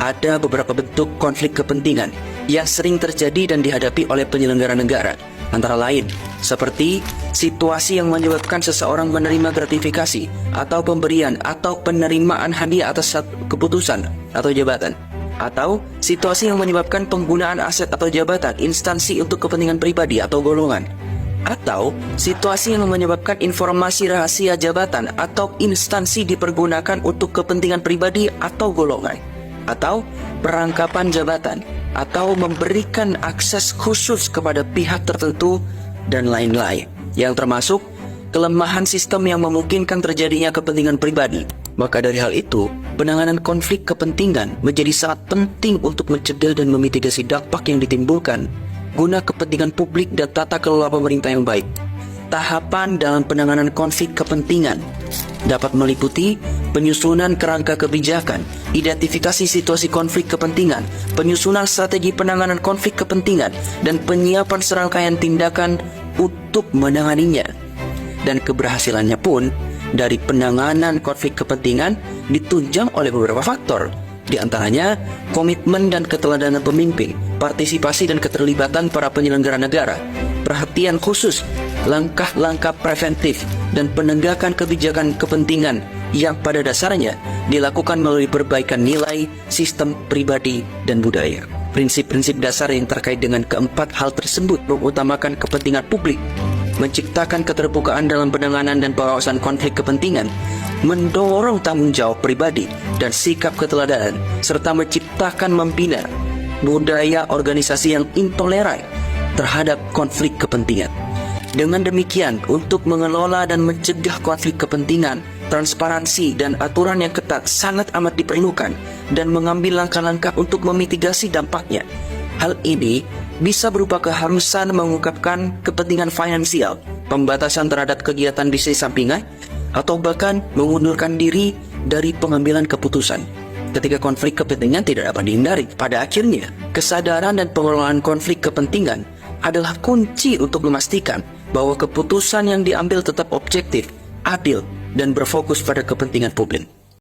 ada beberapa bentuk konflik kepentingan yang sering terjadi dan dihadapi oleh penyelenggara negara. Antara lain, seperti situasi yang menyebabkan seseorang menerima gratifikasi atau pemberian atau penerimaan hadiah atas keputusan atau jabatan. Atau situasi yang menyebabkan penggunaan aset atau jabatan instansi untuk kepentingan pribadi atau golongan. Atau situasi yang menyebabkan informasi rahasia jabatan atau instansi dipergunakan untuk kepentingan pribadi atau golongan. Atau perangkapan jabatan atau memberikan akses khusus kepada pihak tertentu dan lain-lain, yang termasuk kelemahan sistem yang memungkinkan terjadinya kepentingan pribadi. Maka dari hal itu, penanganan konflik kepentingan menjadi sangat penting untuk mencegah dan memitigasi dampak yang ditimbulkan guna kepentingan publik dan tata kelola pemerintah yang baik. Tahapan dalam penanganan konflik kepentingan dapat meliputi penyusunan kerangka kebijakan, identifikasi situasi konflik kepentingan, penyusunan strategi penanganan konflik kepentingan, dan penyiapan serangkaian tindakan untuk menanganinya. Dan keberhasilannya pun dari penanganan konflik kepentingan ditunjang oleh beberapa faktor, di antaranya komitmen dan keteladanan pemimpin, partisipasi dan keterlibatan para penyelenggara negara, perhatian khusus, langkah-langkah preventif, dan penegakan kebijakan kepentingan yang pada dasarnya dilakukan melalui perbaikan nilai, sistem pribadi, dan budaya. Prinsip-prinsip dasar yang terkait dengan keempat hal tersebut mengutamakan kepentingan publik, menciptakan keterbukaan dalam penanganan dan pengawasan konflik kepentingan, mendorong tanggung jawab pribadi dan sikap keteladanan, serta menciptakan membina budaya organisasi yang intoleran terhadap konflik kepentingan. Dengan demikian, untuk mengelola dan mencegah konflik kepentingan, transparansi dan aturan yang ketat sangat amat diperlukan dan mengambil langkah-langkah untuk memitigasi dampaknya. Hal ini bisa berupa keharusan mengungkapkan kepentingan finansial, pembatasan terhadap kegiatan bisnis sampingan, atau bahkan mengundurkan diri dari pengambilan keputusan. Ketika konflik kepentingan tidak dapat dihindari, pada akhirnya kesadaran dan pengelolaan konflik kepentingan adalah kunci untuk memastikan bahwa keputusan yang diambil tetap objektif, adil, dan berfokus pada kepentingan publik.